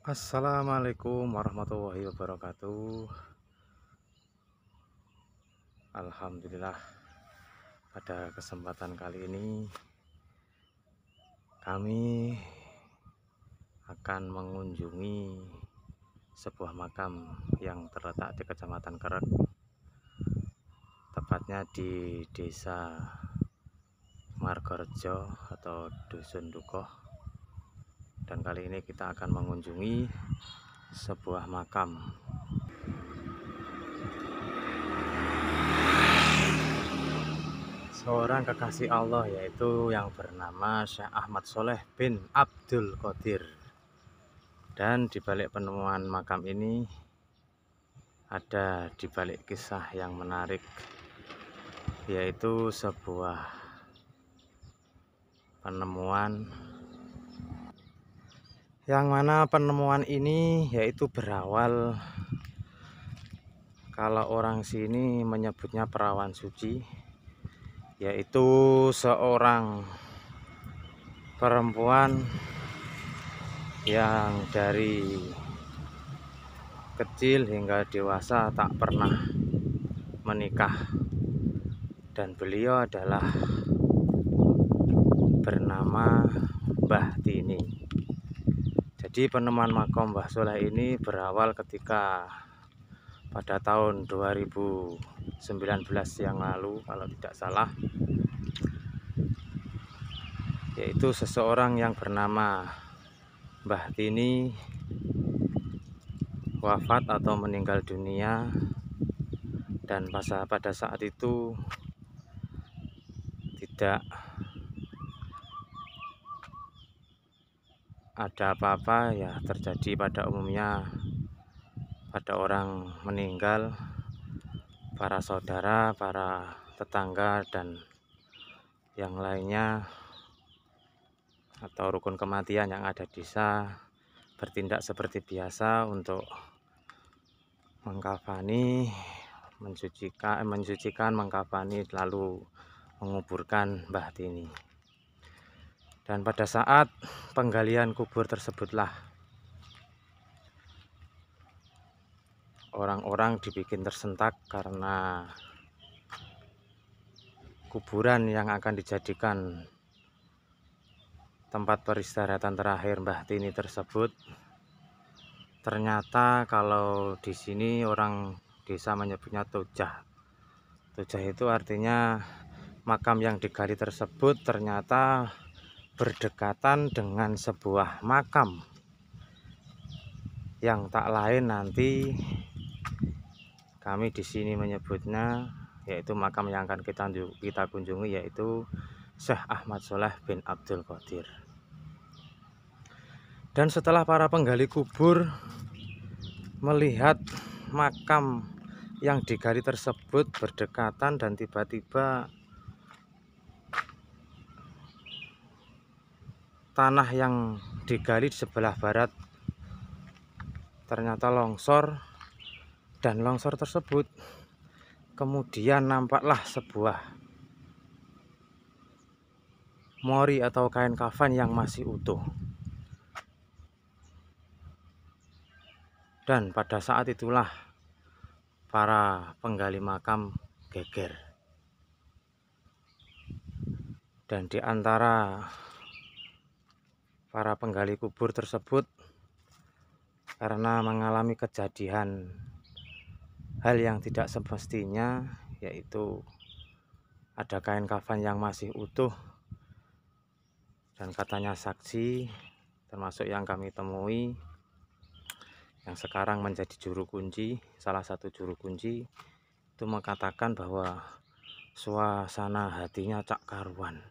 Assalamualaikum warahmatullahi wabarakatuh. Alhamdulillah, pada kesempatan kali ini kami akan mengunjungi sebuah makam yang terletak di Kecamatan Kerek, tepatnya di Desa Margorejo atau Dusun Dukoh. Dan kali ini kita akan mengunjungi sebuah makam seorang kekasih Allah, yaitu yang bernama Syekh Ahmad Sholeh bin Abdul Qadir. Dan di balik penemuan makam ini ada di balik kisah yang menarik, yaitu sebuah penemuan yang mana penemuan ini yaitu berawal, kalau orang sini menyebutnya perawan suci, yaitu seorang perempuan yang dari kecil hingga dewasa tak pernah menikah, dan beliau adalah bernama Mbah Tini. Jadi penemuan makam Mbah Sholeh ini berawal ketika pada tahun 2019 yang lalu kalau tidak salah, yaitu seseorang yang bernama Mbah Tini wafat atau meninggal dunia. Dan pada saat itu tidak ada apa-apa ya terjadi pada umumnya pada orang meninggal, para saudara, para tetangga dan yang lainnya atau rukun kematian yang ada di desa bertindak seperti biasa untuk mengkafani, mensucikan, mengkafani, lalu menguburkan Mbah Tini. Dan pada saat penggalian kubur tersebutlah orang-orang dibikin tersentak karena kuburan yang akan dijadikan tempat peristirahatan terakhir Mbah Tini tersebut, ternyata kalau di sini orang desa menyebutnya tojah. Tojah itu artinya makam yang digali tersebut ternyata berdekatan dengan sebuah makam yang tak lain nanti kami di sini menyebutnya, yaitu makam yang akan kita kunjungi, yaitu Syekh Ahmad Sholeh bin Abdul Qadir. Dan setelah para penggali kubur melihat makam yang digali tersebut berdekatan dan tiba-tiba tanah yang digali di sebelah barat ternyata longsor, dan longsor tersebut kemudian nampaklah sebuah mori atau kain kafan yang masih utuh. Dan pada saat itulah para penggali makam geger. Dan di antara para penggali kubur tersebut, karena mengalami kejadian hal yang tidak semestinya, yaitu ada kain kafan yang masih utuh, dan katanya saksi termasuk yang kami temui yang sekarang menjadi juru kunci, salah satu juru kunci, itu mengatakan bahwa suasana hatinya cak karuan.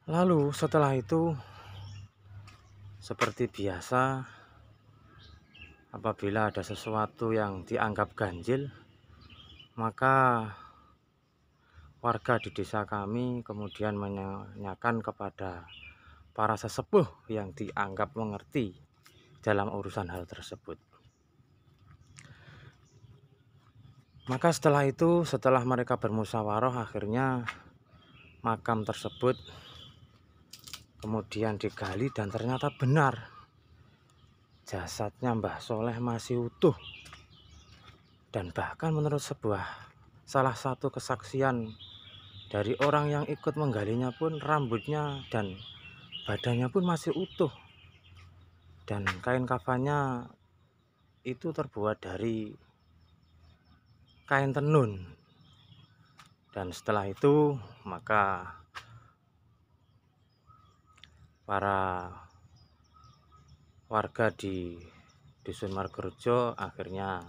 Lalu setelah itu, seperti biasa, apabila ada sesuatu yang dianggap ganjil, maka warga di desa kami kemudian menanyakan kepada para sesepuh yang dianggap mengerti dalam urusan hal tersebut. Maka setelah itu, setelah mereka bermusyawarah, akhirnya makam tersebut kemudian digali dan ternyata benar jasadnya Mbah Soleh masih utuh, dan bahkan menurut salah satu kesaksian dari orang yang ikut menggalinya pun rambutnya dan badannya pun masih utuh, dan kain kafannya itu terbuat dari kain tenun. Dan setelah itu maka para warga di Dusun Margorejo akhirnya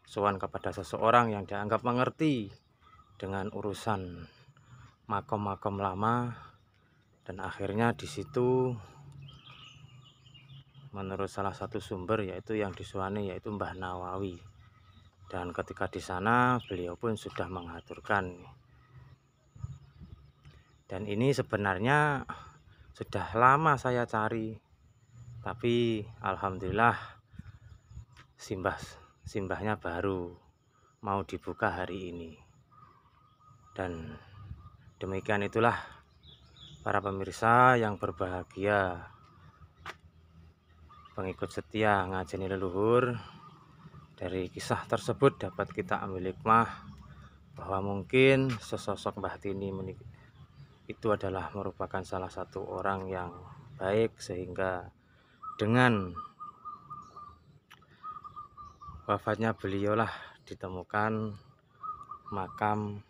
sowan kepada seseorang yang dianggap mengerti dengan urusan makom-makom lama, dan akhirnya di situ menurut salah satu sumber yaitu yang disuani yaitu Mbah Nawawi, dan ketika di sana beliau pun sudah mengaturkan. Dan ini sebenarnya sudah lama saya cari, tapi alhamdulillah simbahnya baru mau dibuka hari ini. Dan demikian itulah para pemirsa yang berbahagia, pengikut setia ngajeni leluhur. Dari kisah tersebut dapat kita ambil hikmah bahwa mungkin sesosok Mbah Tini itu adalah merupakan salah satu orang yang baik, sehingga dengan wafatnya beliaulah ditemukan makam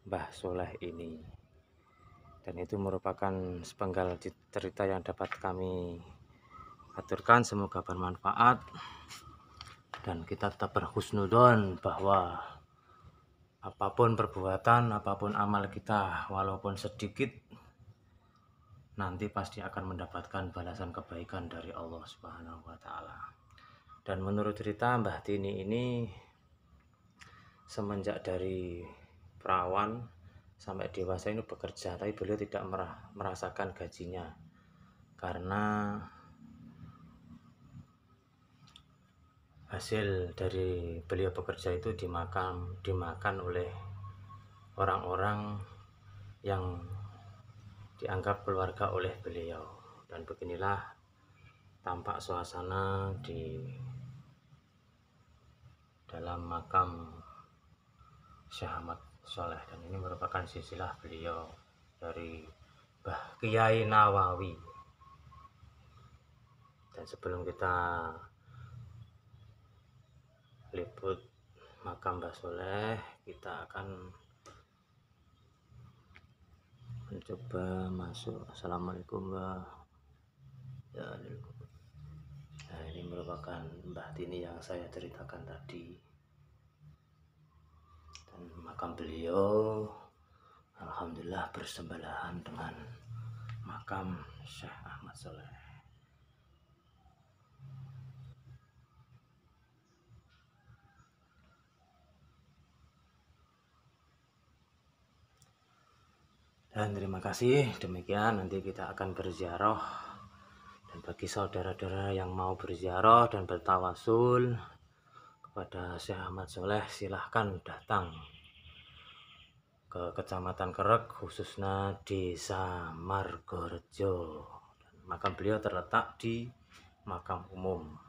Mbah Soleh ini. Dan itu merupakan sepenggal cerita yang dapat kami aturkan, semoga bermanfaat, dan kita tetap berhusnudon bahwa apapun perbuatan, apapun amal kita, walaupun sedikit, nanti pasti akan mendapatkan balasan kebaikan dari Allah Subhanahu wa Ta'ala. Dan menurut cerita Mbah Tini ini, semenjak dari perawan sampai dewasa ini bekerja, tapi beliau tidak merasakan gajinya, karena hasil dari beliau bekerja itu dimakan oleh orang-orang yang dianggap keluarga oleh beliau. Dan beginilah tampak suasana di dalam makam Syekh Ahmad Soleh, dan ini merupakan silsilah beliau dari Mbah Kiai Nawawi. Dan sebelum kita liput makam Mbah Soleh, kita akan mencoba masuk. Assalamualaikum Mbah. Ya, nah, ini merupakan Mbah Tini yang saya ceritakan tadi, dan makam beliau alhamdulillah bersebelahan dengan makam Syekh Ahmad Soleh. Dan terima kasih, demikian nanti kita akan berziarah. Dan bagi saudara-saudara yang mau berziarah dan bertawasul kepada Syekh Ahmad Soleh, silahkan datang ke Kecamatan Kerek, khususnya Desa Margorejo. Makam beliau terletak di makam umum.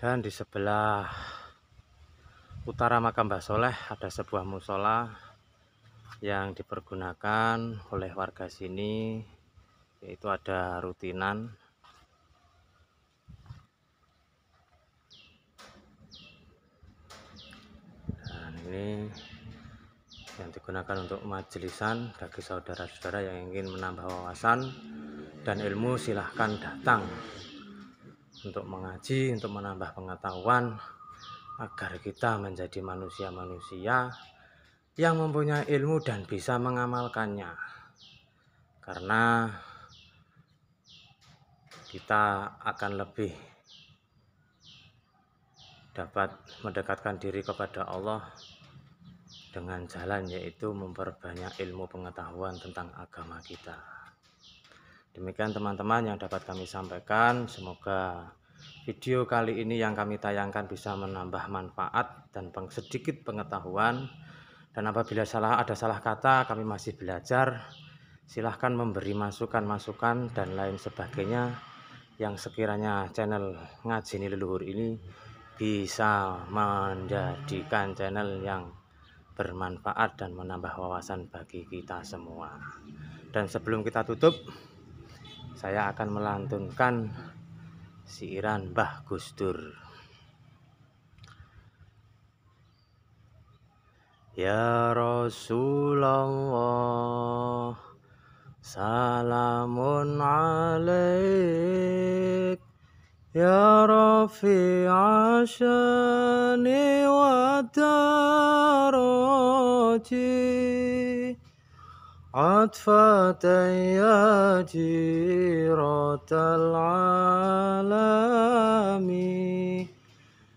Dan di sebelah utara makam Mbah Soleh ada sebuah musola yang dipergunakan oleh warga sini, yaitu ada rutinan. Dan ini yang digunakan untuk majelisan. Bagi saudara-saudara yang ingin menambah wawasan dan ilmu, silahkan datang untuk mengaji, untuk menambah pengetahuan, agar kita menjadi manusia-manusia yang mempunyai ilmu dan bisa mengamalkannya. Karena kita akan lebih dapat mendekatkan diri kepada Allah dengan jalan yaitu memperbanyak ilmu pengetahuan tentang agama kita. Demikian teman-teman yang dapat kami sampaikan, semoga video kali ini yang kami tayangkan bisa menambah manfaat dan sedikit pengetahuan. Dan apabila ada salah kata, kami masih belajar. Silahkan memberi masukan-masukan dan lain sebagainya yang sekiranya channel Ngajeni Leluhur ini bisa menjadikan channel yang bermanfaat dan menambah wawasan bagi kita semua. Dan sebelum kita tutup, saya akan melantunkan siiran Mbah Gus Dur. Ya Rasulullah, salamun alaik, ya Rafi'a syani wa daraji, atfatan ya jiratal alami,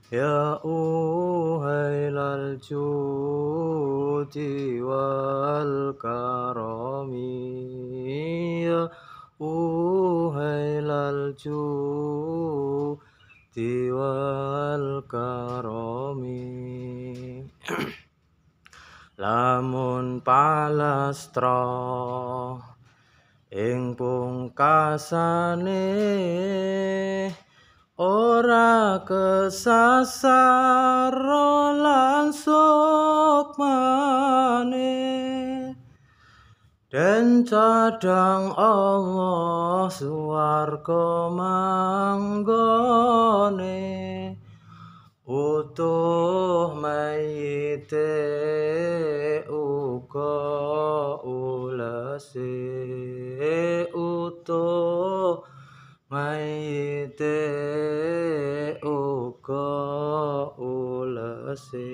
ya uhailal judi wal karami, ya uhailal judi wal karami. Lamun palastra ing pungkasane ora kesasar lan sukmane, den cadang Allah swarga manggone, utuh mayite uga ulese, utuh mayite uga ulese.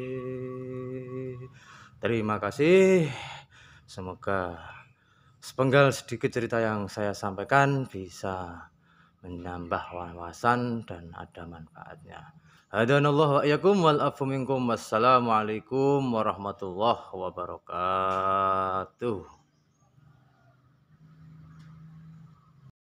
Terima kasih. Semoga sepenggal sedikit cerita yang saya sampaikan bisa menambah wawasan dan ada manfaatnya. Hadanallahu wa iyyakum wal afu minkum. Wassalamualaikum warahmatullahi wabarakatuh.